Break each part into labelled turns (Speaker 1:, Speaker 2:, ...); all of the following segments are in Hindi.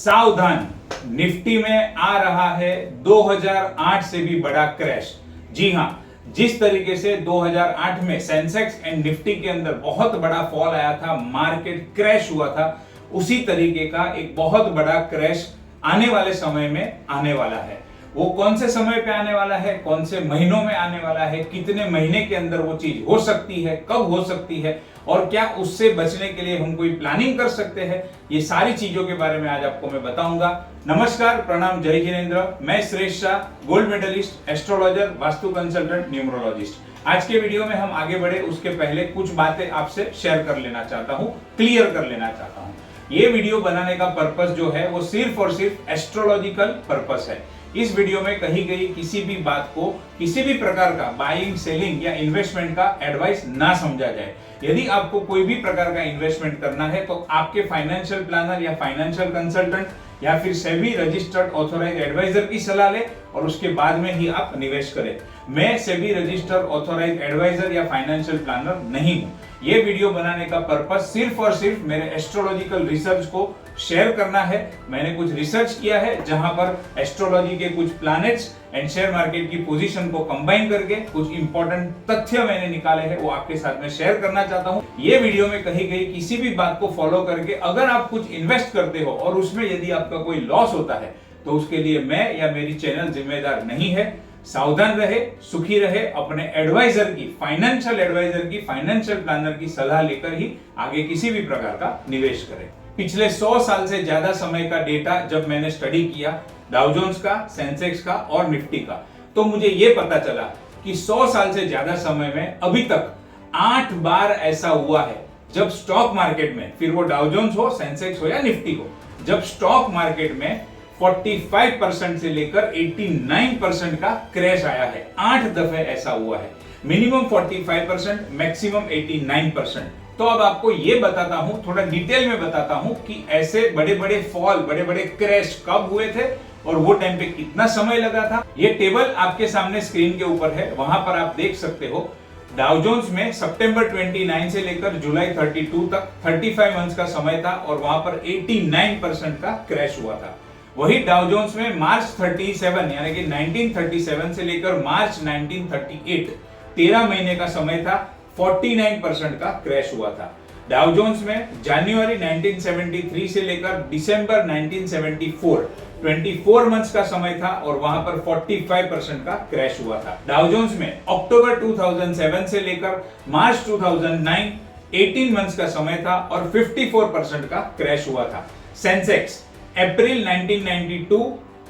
Speaker 1: सावधान, निफ्टी में आ रहा है 2008 से भी बड़ा क्रैश। जी हां, जिस तरीके से 2008 में सेंसेक्स एंड निफ्टी के अंदर बहुत बड़ा फॉल आया था, मार्केट क्रैश हुआ था, उसी तरीके का एक बहुत बड़ा क्रैश आने वाले समय में आने वाला है। वो कौन से समय पे आने वाला है, कौन से महीनों में आने वाला है, कितने महीने के अंदर वो चीज हो सकती है, कब हो सकती है और क्या उससे बचने के लिए हम कोई प्लानिंग कर सकते हैं, ये सारी चीजों के बारे में आज आपको मैं बताऊंगा। नमस्कार, प्रणाम, जय जिनेंद्र। मैं Shreshth Shah, gold medallist, astrologer, vastu consultant, numerologist. आज के वीडियो में हम आगे बढ़े उसके पहले कुछ बातें आपसे शेयर कर लेना चाहता हूं, क्लियर कर लेना चाहता हूं। ये वीडियो बनाने का पर्पस जो है वो सिर्फ और सिर्फ एस्ट्रोलॉजिकल पर्पस है। इस वीडियो में कही गई किसी भी बात को किसी भी प्रकार का बाइंग, सेलिंग या इन्वेस्टमेंट का एडवाइस ना समझा जाए। यदि आपको कोई भी प्रकार का इन्वेस्टमेंट करना है तो आपके फाइनेंशियल प्लानर या फाइनेंशियल कंसल्टेंट या फिर सेबी रजिस्टर्ड ऑथोराइज्ड एडवाइजर की सलाह ले और उसके बाद में ही आप निवेश करें। मैं सेबी रजिस्टर्ड ऑथोराइज्ड एडवाइजर या फाइनेंशियल प्लानर नहीं हूं। ये वीडियो बनाने का पर्पस सिर्फ और सिर्फ मेरे एस्ट्रोलॉजिकल रिसर्च को शेयर करना है। मैंने कुछ रिसर्च किया है जहां पर एस्ट्रोलॉजी के कुछ प्लैनेट्स एंड शेयर मार्केट की पोजीशन को कंबाइन करके कुछ इंपॉर्टेंट तथ्य मैंने निकाले हैं, वो आपके साथ में शेयर करना चाहता हूं। ये वीडियो में कही गई किसी भी बात को फॉलो करके अगर आप कुछ इन्वेस्ट करते हो और उसमें यदि आपका कोई लॉस होता है तो उसके लिए मैं या मेरी चैनल जिम्मेदार नहीं है। सावधान रहे, सुखी रहे, अपने एडवाइजर की, फाइनेंशियल एडवाइजर की, फाइनेंशियल प्लानर की सलाह लेकर ही आगे किसी भी प्रकार का निवेश करें। पिछले 100 साल से ज्यादा समय का डेटा जब मैंने स्टडी किया डाउ जोन्स का, सेंसेक्स का और निफ्टी का, तो मुझे यह पता चला कि 100 साल से ज्यादा समय में अभी तक 8 बार ऐसा हुआ है जब स्टॉक मार्केट में, फिर वो डाउ जोन्स हो, सेंसेक्स हो या निफ्टी हो, जब स्टॉक मार्केट में 45% से लेकर 89% का क्रैश आया है। 8 दफे ऐसा हुआ है। Minimum 45%, maximum 89%। तो अब आपको ये बताता हूं, थोड़ा डिटेल में बताता हूं कि ऐसे बड़े बड़े फॉल, बड़े बड़े क्रैश कब हुए थे और वो टाइम पे कितना समय लगा था। ये टेबल आपके सामने स्क्रीन के ऊपर है, वहां पर आप देख सकते हो। डाउ जोन्स में सितंबर 29 से लेकर जुलाई 32 तक 35 मंथ्स का समय था और वहां पर 89% का क्रैश हुआ था। वही डाउ जोन्स में मार्च 37 यानी कि 1937 से लेकर मार्च 1938 13 महीने का समय था, 49% का क्रैश हुआ था। डाउ जोन्स में जनवरी 1973 से लेकर दिसंबर 1974 24 मंथ्स का समय था और वहां पर 45% का क्रैश हुआ था। डाउ जोन्स में अक्टूबर 2007 से लेकर मार्च 2009 18 मंथ्स का समय था और 54% का क्रैश हुआ था। सेंसेक्स अप्रैल 1992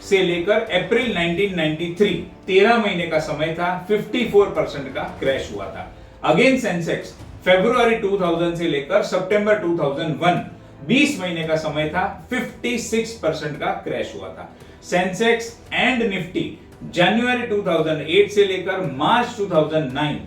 Speaker 1: से लेकर अप्रैल 1993 13 महीने का समय था, 54% का क्रैश हुआ था। अगेन सेंसेक्स फरवरी 2000 से लेकर सितंबर 2001 20 महीने का समय था, 56% का क्रैश हुआ था। सेंसेक्स एंड निफ्टी जनवरी 2008 से लेकर मार्च 2009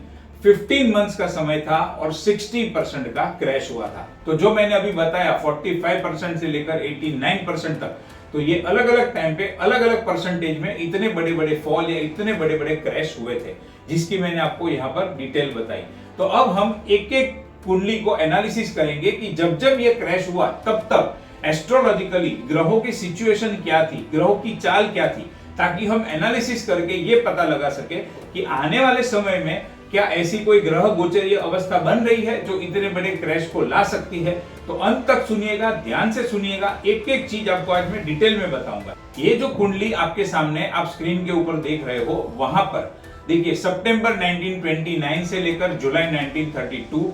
Speaker 1: 15 मंथ्स का समय था और 60% का क्रैश हुआ था। तो जो मैंने अभी बताया 45% से लेकर 89% तक, तो ये अलग अलग टाइम पे अलग अलग परसेंटेज में इतने बड़े बड़े फॉल या इतने बड़े बड़े क्रैश हुए थे, जिसकी मैंने आपको यहाँ पर डिटेल बताई। तो अब हम एक एक कुंडली को एनालिसिस करेंगे कि जब जब ये क्रैश हुआ तब तब एस्ट्रोलॉजिकली ग्रहों की सिचुएशन क्या थी, ग्रहों की चाल क्या थी, ताकि हम एनालिसिस करके ये पता लगा सके कि आने वाले समय में क्या ऐसी कोई ग्रह गोचरीय अवस्था बन रही है जो इतने बड़े क्रैश को ला सकती है। तो अंत तक सुनिएगा, ध्यान से सुनिएगा, एक एक चीज आपको आज मैं डिटेल में बताऊंगा। ये जो कुंडली आपके सामने आप स्क्रीन के ऊपर देख रहे हो, वहां पर देखिए सितंबर 1929 से लेकर जुलाई 1932,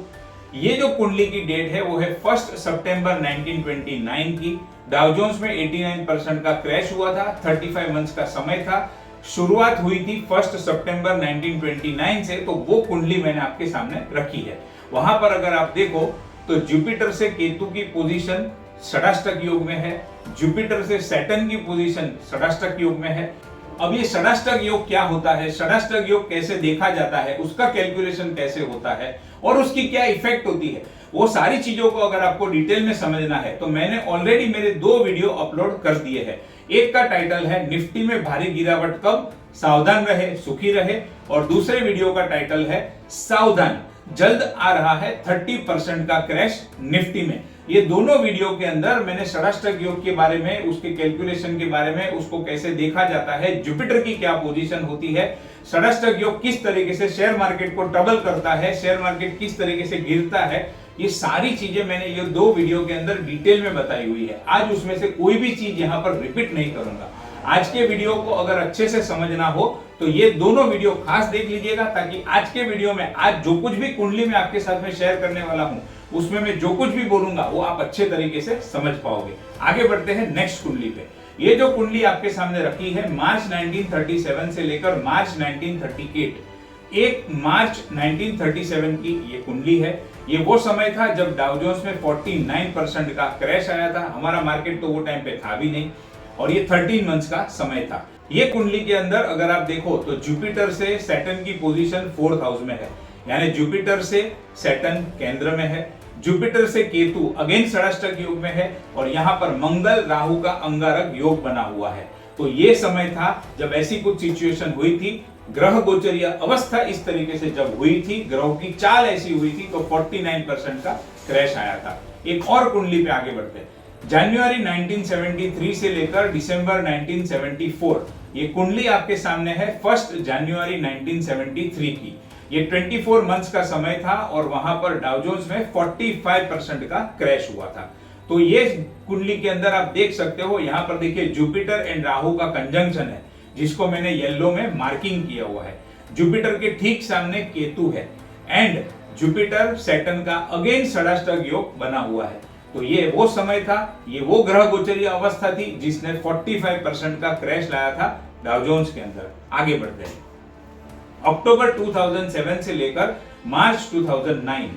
Speaker 1: ये जो कुंडली की डेट है वो है 1 सितंबर 1929 की। डाउ जोन्स में 89% का क्रैश हुआ था, 35 मंथ्स का समय था। शुरुआत हुई थी 1 सितंबर 1929 से, तो वो कुंडली मैंने आपके सामने रखी है। वहां पर अगर आप देखो तो जुपिटर से केतु की पोजीशन षडाष्टक योग में है, जुपिटर से सैटर्न की पोजीशन षडाष्टक योग में है। अब ये षडाष्टक योग क्या होता है, षडाष्टक योग कैसे देखा जाता है, उसका कैलकुलेशन कैसे होता है और उसकी क्या इफेक्ट होती है, वो सारी चीजों को अगर आपको डिटेल में समझना है तो मैंने ऑलरेडी मेरे 2 वीडियो अपलोड कर दिए हैं। एक का टाइटल है निफ्टी में भारी गिरावट कब, सावधान रहे, सुखी रहे, और दूसरे वीडियो का टाइटल है सावधान, जल्द आ रहा है 30% का क्रैश निफ्टी में। ये दोनों वीडियो के अंदर मैंने षडाष्टक योग के बारे में, उसके कैलकुलेशन के बारे में, उसको कैसे देखा जाता है, जुपिटर की क्या पोजीशन होती है, षडाष्टक योग किस तरीके से शेयर मार्केट को ट्रबल करता है, शेयर मार्केट किस तरीके से गिरता है, ये सारी चीजें मैंने ये दो वीडियो के अंदर डिटेल में बताई हुई है। आज उसमें से कोई भी चीज यहाँ पर रिपीट नहीं करूंगा। आज के वीडियो को अगर अच्छे से समझना हो तो ये दोनों वीडियो खास देख लीजिएगा, ताकि आज के वीडियो में आज जो कुछ भी कुंडली में आपके साथ में शेयर करने वाला हूं उसमें मैं जो कुछ भी बोलूंगा वो आप अच्छे तरीके से समझ पाओगे। आगे बढ़ते हैं नेक्स्ट कुंडली पे। ये जो कुंडली आपके सामने रखी है मार्च 1937 से लेकर मार्च 1938, 1 मार्च 1937 की ये कुंडली है। ये वो समय था जब डाउ जोन्स में 49% का क्रैश आया था। हमारा मार्केट तो वो टाइम पे था भी नहीं, और ये 13 मंथ्स का समय था। ये कुंडली के अंदर अगर आप देखो तो जुपिटर से सैटर्न की पोजीशन 4th हाउस में है, यानी जुपिटर से सैटर्न केंद्र में है, जुपिटर से केतु अगेन षडाष्टक योग में है, और यहाँ पर मंगल राहु का अंगारक योग बना हुआ है। तो ये समय था जब ऐसी कुछ सिचुएशन हुई थी, ग्रह गोचरीय अवस्था इस तरीके से जब हुई थी, ग्रहों की चाल ऐसी हुई थी, तो 49% का क्रैश आया था। एक और कुंडली पे आगे बढ़ते हैं। जनवरी 1973 से लेकर दिसंबर 1974, ये कुंडली आपके सामने है 1 जनवरी 1973 की। ये 24 मंथ्स का समय था और वहां पर डाउ जोन्स में 45% का क्रैश हुआ था। तो ये कुंडली के अंदर आप देख सकते हो, यहां पर देखिए जुपिटर एंड राहु का कंजंक्शन है, जिसको मैंने येलो में मार्किंग किया हुआ है। जुपिटर के ठीक सामने केतु है एंड जुपिटर सैटर्न का अगेन षडाष्टक योग बना हुआ है। तो ये वो समय था, ये वो ग्रह गोचरीय अवस्था थी जिसने 45% का क्रैश लाया था डाउ जोन्स के अंदर। आगे बढ़ते हैं। अक्टूबर 2007 से लेकर मार्च 2009,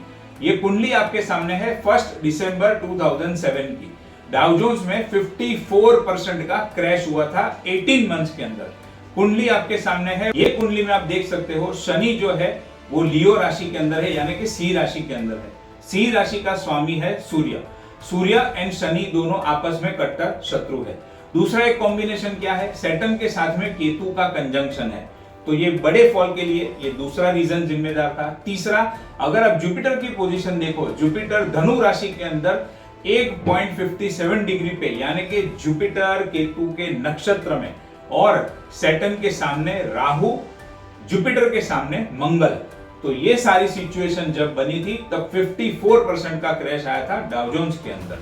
Speaker 1: ये कुंडली आपके सामने है 1 दिसंबर 2007 की। डाउ जोन्स में 54% का क्रैश हुआ था 18 मंथ्स के अंदर। कुंडली आपके सामने है। ये कुंडली में आप देख सकते हो शनि जो है वो लियो राशि के अंदर है, यानी कि सी राशि के अंदर है। सी राशि का स्वामी है सूर्य। सूर्य एंड शनि दोनों आपस में कट्टर शत्रु है। दूसरा एक कॉम्बिनेशन क्या है, सैटर्न के साथ में केतु का कंजंक्शन है। तो ये बड़े फॉल के लिए ये दूसरा रीजन जिम्मेदार था। तीसरा, अगर आप जुपिटर की पोजीशन देखो, जुपिटर धनु राशि के अंदर 1.57 डिग्री पे, यानी कि जुपिटर केतु के नक्षत्र में, और सैटर्न के सामने राहु, जुपिटर के सामने मंगल। तो ये सारी सिचुएशन जब बनी थी तब 54% का क्रैश आया था डाउ जोन्स के अंदर।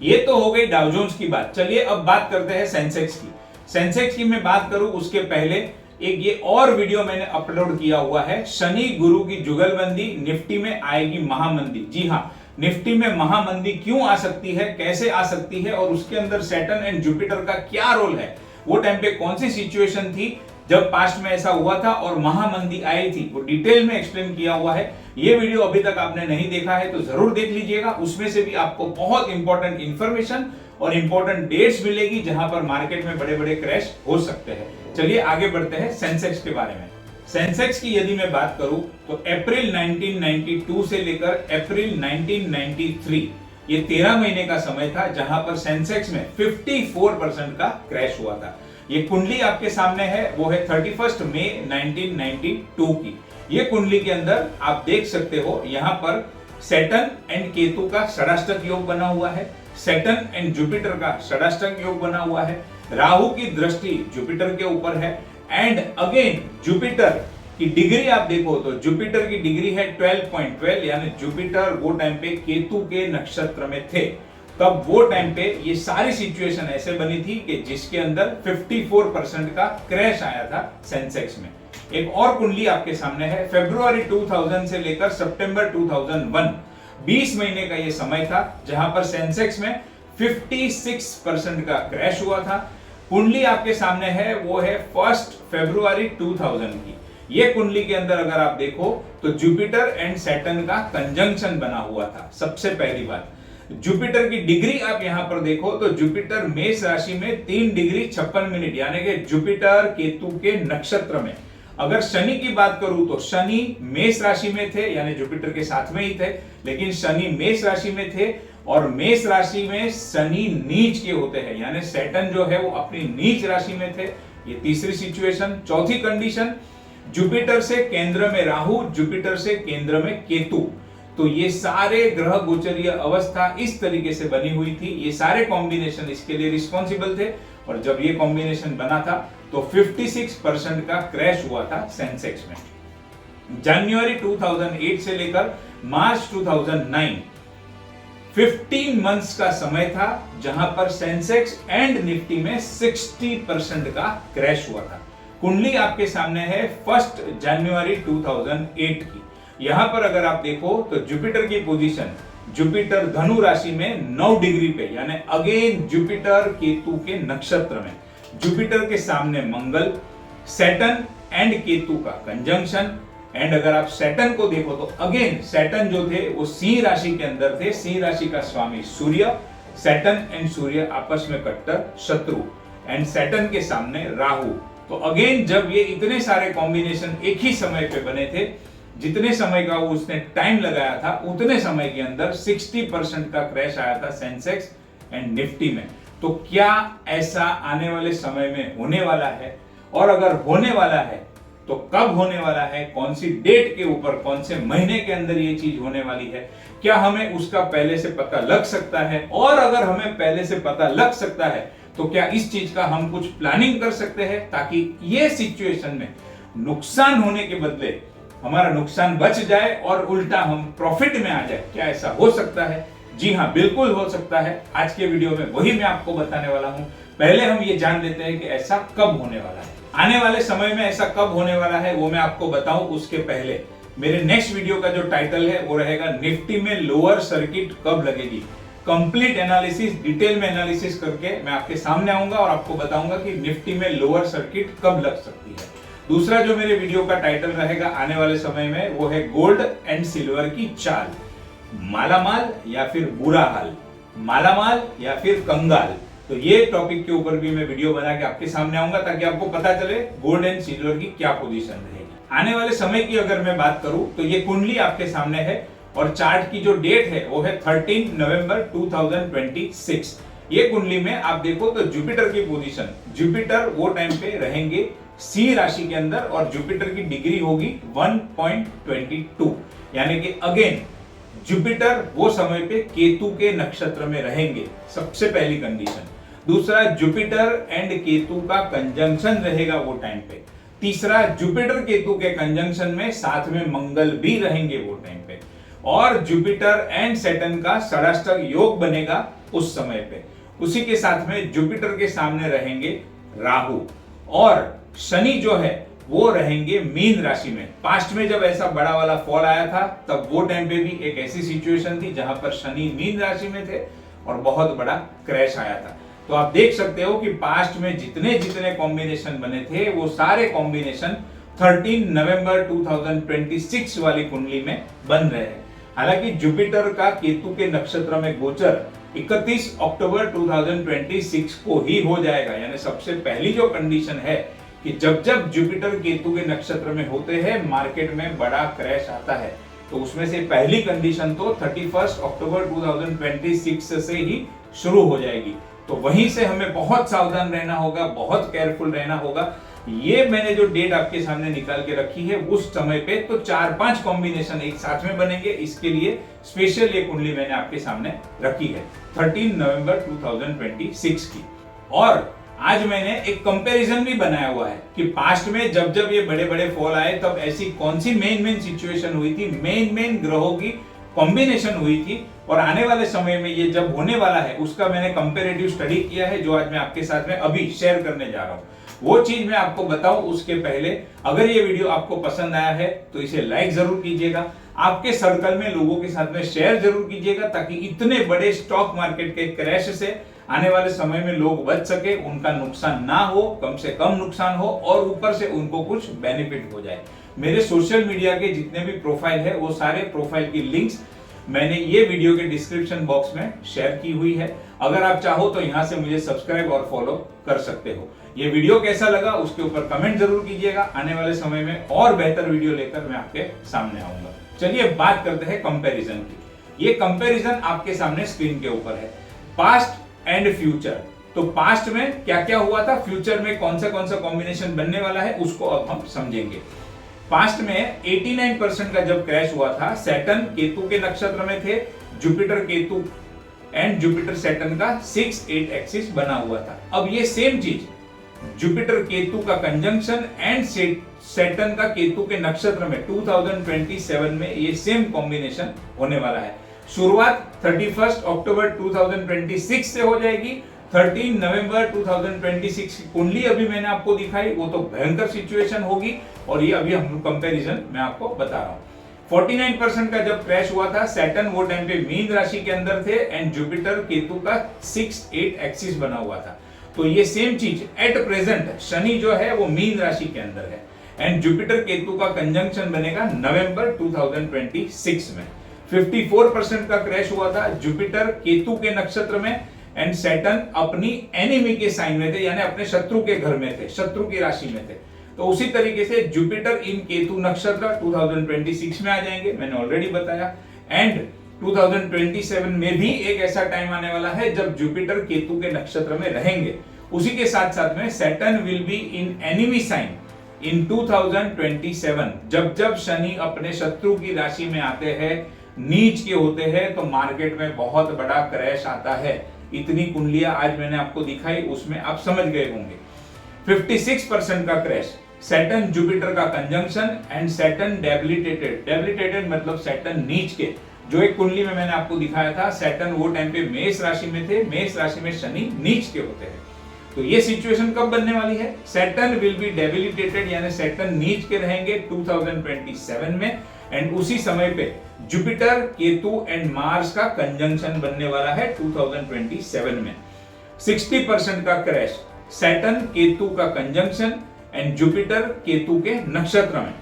Speaker 1: ये तो हो गई डाउ जोन्स की बात। चलिए अब बात करते हैं सेंसेक्स की। सेंसेक्स की मैं बात करूं उसके पहले एक ये और वीडियो मैंने अपलोड किया हुआ है, शनि गुरु की जुगलबंदी, निफ्टी में आएगी महामंदी। जी हाँ, निफ्टी में महामंदी क्यों आ सकती है, कैसे आ सकती है, और उसके अंदर सैटर्न एंड जुपिटर का क्या रोल है, वो टाइम पे कौन सी सिचुएशन थी जब पास्ट में ऐसा हुआ था और महामंदी आई थी, वो डिटेल में एक्सप्लेन किया हुआ है। ये वीडियो अभी तक आपने नहीं देखा है तो जरूर देख लीजिएगा। उसमें से भी आपको बहुत इंपॉर्टेंट इंफॉर्मेशन और इंपॉर्टेंट डेट्स मिलेगी जहां पर मार्केट में बड़े बड़े क्रैश हो सकते हैं। चलिए आगे बढ़ते हैं सेंसेक्स के बारे में। सेंसेक्स की यदि मैं बात करूं तो अप्रैल 1992 से लेकर अप्रैल 1993, ये 13 महीने का समय था जहां पर सेंसेक्स में 54% का क्रैश हुआ था। ये कुंडली आपके सामने है, वो है 31 मई 1992 की। ये कुंडली के अंदर आप देख सकते हो, यहाँ पर सैटर्न एंड केतु का षडाष्टक योग बना हुआ है, सैटर्न एंड जुपिटर का षडाष्टक योग बना हुआ है, राहु की दृष्टि जुपिटर के ऊपर है, एंड अगेन जुपिटर की डिग्री आप देखो तो जुपिटर की डिग्री है 12.12, यानी जुपिटर वो टाइम पे केतु के नक्षत्र में थे। तब वो टाइम पे ये सारी सिचुएशन ऐसे बनी थी कि जिसके अंदर 54% का क्रैश आया था सेंसेक्स में। एक और कुंडली आपके सामने है, फरवरी 2000 से लेकर सितंबर 2001, 20 महीने का ये समय था जहां पर सेंसेक्स में 56% का क्रैश हुआ था। कुंडली आपके सामने है, वो है 1 फरवरी 2000 की। ये कुंडली के अंदर अगर आप देखो तो जुपिटर एंड सैटर्न का कंजंक्शन बना हुआ था। सबसे पहली बात, जुपिटर की डिग्री आप यहां पर देखो तो जुपिटर मेष राशि में 3 डिग्री 56 मिनट, यानी कि जुपिटर केतु के नक्षत्र में। अगर शनि की बात करूं तो शनि मेष राशि में थे, यानी जुपिटर के साथ में ही थे, लेकिन शनि मेष राशि में थे और मेष राशि में शनि नीच के होते हैं, यानी सैटर्न जो है वो अपनी नीच राशि में थे। ये तीसरी सिचुएशन। चौथी कंडीशन, जुपिटर से केंद्र में राहु, जुपिटर से केंद्र में केतु। तो ये सारे ग्रह गोचरीय अवस्था इस तरीके से बनी हुई थी, ये सारे कॉम्बिनेशन इसके लिए रिस्पॉन्सिबल थे। और जब ये कॉम्बिनेशन बना था तो 56% का क्रैश हुआ था सेंसेक्स में। जनवरी 2008 से लेकर मार्च 2009 15 मंथ्स का समय था जहां पर सेंसेक्स एंड निफ्टी में 60% का क्रैश हुआ था। कुंडली आपके सामने है 1 जनवरी 2008 की। यहां पर अगर आप देखो तो जुपिटर की पोजीशन, जुपिटर धनु राशि में 9 डिग्री पे, यानी अगेन जुपिटर केतु के नक्षत्र में, जुपिटर के सामने मंगल, सैटर्न एंड केतु का कंजंक्शन। एंड अगर आप सैटर्न को देखो तो अगेन सैटर्न जो थे वो सिंह राशि के अंदर थे, सिंह राशि का स्वामी सूर्य, सैटर्न एंड सूर्य आपस में कट्टर शत्रु, एंड सैटर्न के सामने राहु। तो अगेन जब ये इतने सारे कॉम्बिनेशन एक ही समय पे बने थे, जितने समय का उसने टाइम लगाया था उतने समय के अंदर 60% का क्रैश आया था सेंसेक्स एंड निफ्टी में। तो क्या ऐसा आने वाले समय में होने वाला है, और अगर होने वाला है तो कब होने वाला है, कौन सी डेट के ऊपर, कौन से महीने के अंदर ये चीज होने वाली है, क्या हमें उसका पहले से पता लग सकता है, और अगर हमें पहले से पता लग सकता है तो क्या इस चीज का हम कुछ प्लानिंग कर सकते हैं ताकि ये सिचुएशन में नुकसान होने के बदले हमारा नुकसान बच जाए और उल्टा हम प्रॉफिट में आ जाए। क्या ऐसा हो सकता है? जी हाँ, बिल्कुल हो सकता है। आज के वीडियो में वही मैं आपको बताने वाला हूं। पहले हम ये जान लेते हैं कि ऐसा कब होने वाला है। आने वाले समय में ऐसा कब होने वाला है वो मैं आपको बताऊं उसके पहले मेरे नेक्स्ट वीडियो का जो टाइटल है वो रहेगा निफ्टी में लोअर सर्किट कब लगेगी। कंप्लीट एनालिसिस, डिटेल में एनालिसिस करके मैं आपके सामने आऊंगा और आपको बताऊंगा कि निफ्टी में लोअर सर्किट कब लग सकती है। दूसरा जो मेरे वीडियो का टाइटल रहेगा आने वाले समय में वो है गोल्ड एंड सिल्वर की चाल, मालामाल या फिर बुरा हाल, मालामाल या फिर कंगाल। तो ये टॉपिक के ऊपर भी मैं वीडियो बना के आपके सामने आऊंगा ताकि आपको पता चले गोल्ड एंड सिल्वर की क्या पोजीशन रहेगी। आने वाले समय की अगर मैं बात करूं तो ये कुंडली आपके सामने है और चार्ट की जो डेट है वो है 13 नवंबर 2026। ये कुंडली में आप देखो तो जुपिटर की पोजीशन, जुपिटर वो टाइम पे रहेंगे सिंह राशि के अंदर और जुपिटर की डिग्री होगी 1.22, यानी कि अगेन जुपिटर वो समय पे केतु के नक्षत्र में रहेंगे, सबसे पहली कंडीशन। दूसरा, जुपिटर एंड केतु का कंजंक्शन रहेगा वो टाइम पे। तीसरा, जुपिटर केतु के कंजंक्शन में साथ में मंगल भी रहेंगे वो टाइम पे। और जुपिटर एंड सैटर्न का षडाष्टक योग बनेगा उस समय पे। उसी के साथ में जुपिटर के सामने रहेंगे राहु और शनि जो है वो रहेंगे मीन राशि में। पास्ट में जब ऐसा बड़ा वाला फॉल आया था तब वो टाइम पे भी एक ऐसी सिचुएशन थी जहां पर शनि मीन राशि में थे और बहुत बड़ा क्रैश आया था। तो आप देख सकते हो कि पास्ट में जितने जितने कॉम्बिनेशन बने थे वो सारे कॉम्बिनेशन 13 नवंबर 2026 वाली कुंडली में बन रहे हैं। हालांकि जुपिटर का केतु के नक्षत्र में गोचर 31 अक्टूबर 2026 को ही हो जाएगा, यानी सबसे पहली जो कंडीशन है कि जब जब जुपिटर केतु के नक्षत्र में होते हैं मार्केट में बड़ा क्रैश आता है। तो उसमें से पहली कंडीशन तो 31 अक्टूबर 2026 से ही शुरू हो जाएगी। तो वहीं से हमें बहुत सावधान रहना होगा, बहुत केयरफुल रहना होगा। ये मैंने जो डेट आपके सामने निकाल के रखी है उस समय पे तो 4-5 कॉम्बिनेशन एक साथ में बनेंगे, इसके लिए स्पेशल ये कुंडली मैंने आपके सामने रखी है 13 नवंबर 2026 की। और आज मैंने एक कंपैरिजन भी बनाया हुआ है कि पास्ट में जब जब ये बड़े बड़े फॉल आए तब ऐसी कौन सी मेन सिचुएशन हुई थी, मेन ग्रहों की कॉम्बिनेशन हुई थी, और आने वाले समय में ये जब होने वाला है उसका मैंने कंपैरेटिव स्टडी किया है जो आज मैं आपके साथ में अभी शेयर करने जा रहा हूं। वो चीज मैं आपको बताऊं उसके पहले अगर ये वीडियो आपको पसंद आया है तो इसे लाइक जरूर कीजिएगा, आपके सर्कल में लोगों के साथ में शेयर जरूर कीजिएगा ताकि इतने बड़े स्टॉक मार्केट के क्रैश से आने वाले समय में लोग बच सके, उनका नुकसान ना हो, कम से कम नुकसान हो और ऊपर से उनको कुछ बेनिफिट हो जाए। मेरे सोशल मीडिया के जितने भी प्रोफाइल है वो सारे प्रोफाइल की लिंक्स मैंने ये वीडियो के डिस्क्रिप्शन बॉक्स में शेयर की हुई है। अगर आप चाहो तो यहाँ से मुझे सब्सक्राइब और फॉलो कर सकते हो। ये वीडियो कैसा लगा उसके ऊपर कमेंट जरूर कीजिएगा। आने वाले समय में और बेहतर वीडियो लेकर मैं आपके सामने आऊंगा। चलिए बात करते हैं कंपैरिजन की। ये कंपैरिजन आपके सामने स्क्रीन के ऊपर है, पास्ट एंड फ्यूचर। तो पास्ट में क्या क्या हुआ था, फ्यूचर में कौन सा कॉम्बिनेशन बनने वाला है उसको अब हम समझेंगे। पास्ट में 89% का जब क्रैश हुआ था, सैटर्न केतु के नक्षत्र में थे, Jupiter Ketu and Jupiter Saturn का 6-8 एक्सिस बना हुआ था। अब ये सेम चीज जुपिटर केतु का कंजंक्शन एंड सैटर्न का केतु के नक्षत्र में 2027 में ये सेम कॉम्बिनेशन होने वाला है। शुरुआत 31 अक्टूबर 2026 से हो जाएगी। 13 नवंबर 2026 की कुंडली अभी मैंने आपको दिखाई, वो तो भयंकर सिचुएशन होगी और ये अभी हम कंपैरिजन मैं आपको बता रहा हूं। 49% का जब क्रैश हुआ था, सैटर्न वो टाइम पे मीन राशि के अंदर थे एंड जुपिटर केतु का 6-8 एक्सिस बना हुआ था। तो ये सेम चीज एट प्रेजेंट शनि जो है वो मीन राशि के अंदर है एंड जुपिटर केतु का कंजंक्शन बनेगा नवंबर 2026 में। 54% का क्रैश हुआ था जुपिटर केतु के नक्षत्र में एंड सैटर्न अपनी एनिमी के साइन में थे, यानी अपने शत्रु के घर में थे, शत्रु की राशि में थे। तो उसी तरीके से जुपिटर इन केतु नक्षत्र 2026 में आ जाएंगे, मैंने ऑलरेडी बताया। एंड 2027 में भी एक ऐसा टाइम आने वाला है जब जुपिटर केतु के नक्षत्र में रहेंगे। उसी के साथ साथ में Saturn will be in enemy sign in 2027। जब जब शनि अपने शत्रु की राशि में आते हैं, नीच के होते हैं, तो मार्केट में बहुत बड़ा क्रैश आता है। इतनी कुंडलियां आज मैंने आपको दिखाई, उसमें आप समझ गए होंगे। 56% का क्रैश, सैटर्न जुपिटर का कंजंक्शन एंड सैटर्न डेबिलिटेटेड मतलब सैटर्न नीच के। जो एक कुंडली में मैंने आपको दिखाया था, सैटर्न वो टाइम पे मेष राशि में थे, मेष राशि में शनि नीच के होते हैं। तो ये सिचुएशन कब बनने वाली है? सैटर्न विल बी डेबिलिटेटेड यानी सैटर्न नीच के रहेंगे 2027 में एंड उसी समय पे जुपिटर केतु एंड मार्स का कंजंक्शन बनने वाला है 2027 में। 60% का क्रैश, सैटर्न केतु का कंजंक्शन एंड जुपिटर केतु के नक्षत्र में।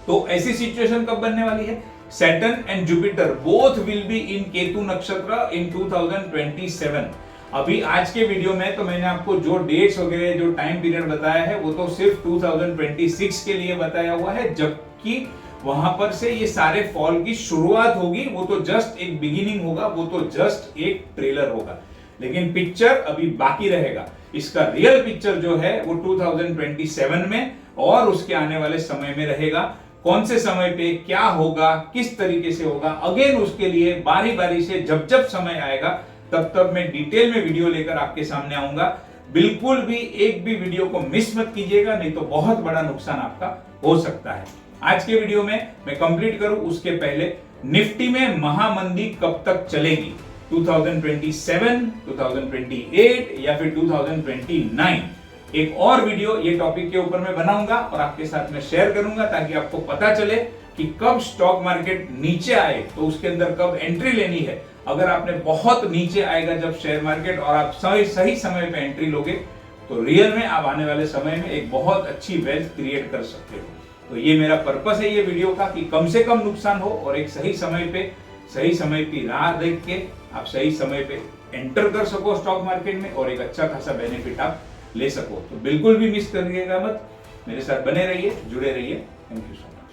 Speaker 1: तो ऐसी सिचुएशन कब बनने वाली है? Saturn and Jupiter both will be इन केतु नक्षत्र इन 2027। अभी आज के वीडियो में तो मैंने आपको जो डेट्स वगैरह जो टाइम पीरियड बताया है वो तो सिर्फ 2026 के लिए बताया हुआ है, जबकि वहां पर से ये सारे फॉल की शुरुआत होगी। वो तो जस्ट एक बिगिनिंग होगा, वो तो जस्ट एक ट्रेलर होगा, लेकिन पिक्चर अभी बाकी रहेगा। इसका रियल पिक्चर जो है वो 2027 में और उसके आने वाले समय में रहेगा। कौन से समय पे क्या होगा, किस तरीके से होगा, अगेन उसके लिए बारी बारी से जब जब समय आएगा तब तब मैं डिटेल में वीडियो लेकर आपके सामने आऊंगा। बिल्कुल भी एक भी वीडियो को मिस मत कीजिएगा, नहीं तो बहुत बड़ा नुकसान आपका हो सकता है। आज के वीडियो में मैं कंप्लीट करूं उसके पहले निफ्टी में महामंदी कब तक चलेगी, 2027, 2028 या फिर 2029, एक और वीडियो ये टॉपिक के ऊपर मैं बनाऊंगा और आपके साथ में शेयर करूंगा ताकि आपको पता चले कि कब स्टॉक मार्केट नीचे आए तो उसके अंदर कब एंट्री लेनी है। अगर आपने बहुत नीचे आएगा जब शेयर मार्केट और आप सही समय पे एंट्री लोगे तो रियल में आप आने वाले समय में एक बहुत अच्छी वेल्थ क्रिएट कर सकते हो। तो ये मेरा पर्पस है ये वीडियो का कि कम से कम नुकसान हो और एक सही समय की राह देख के आप सही समय पे एंटर कर सको स्टॉक मार्केट में और एक अच्छा खासा बेनिफिट आप ले सको। तो बिल्कुल भी मिस करिएगा मत, मेरे साथ बने रहिए, जुड़े रहिए। Thank you so much.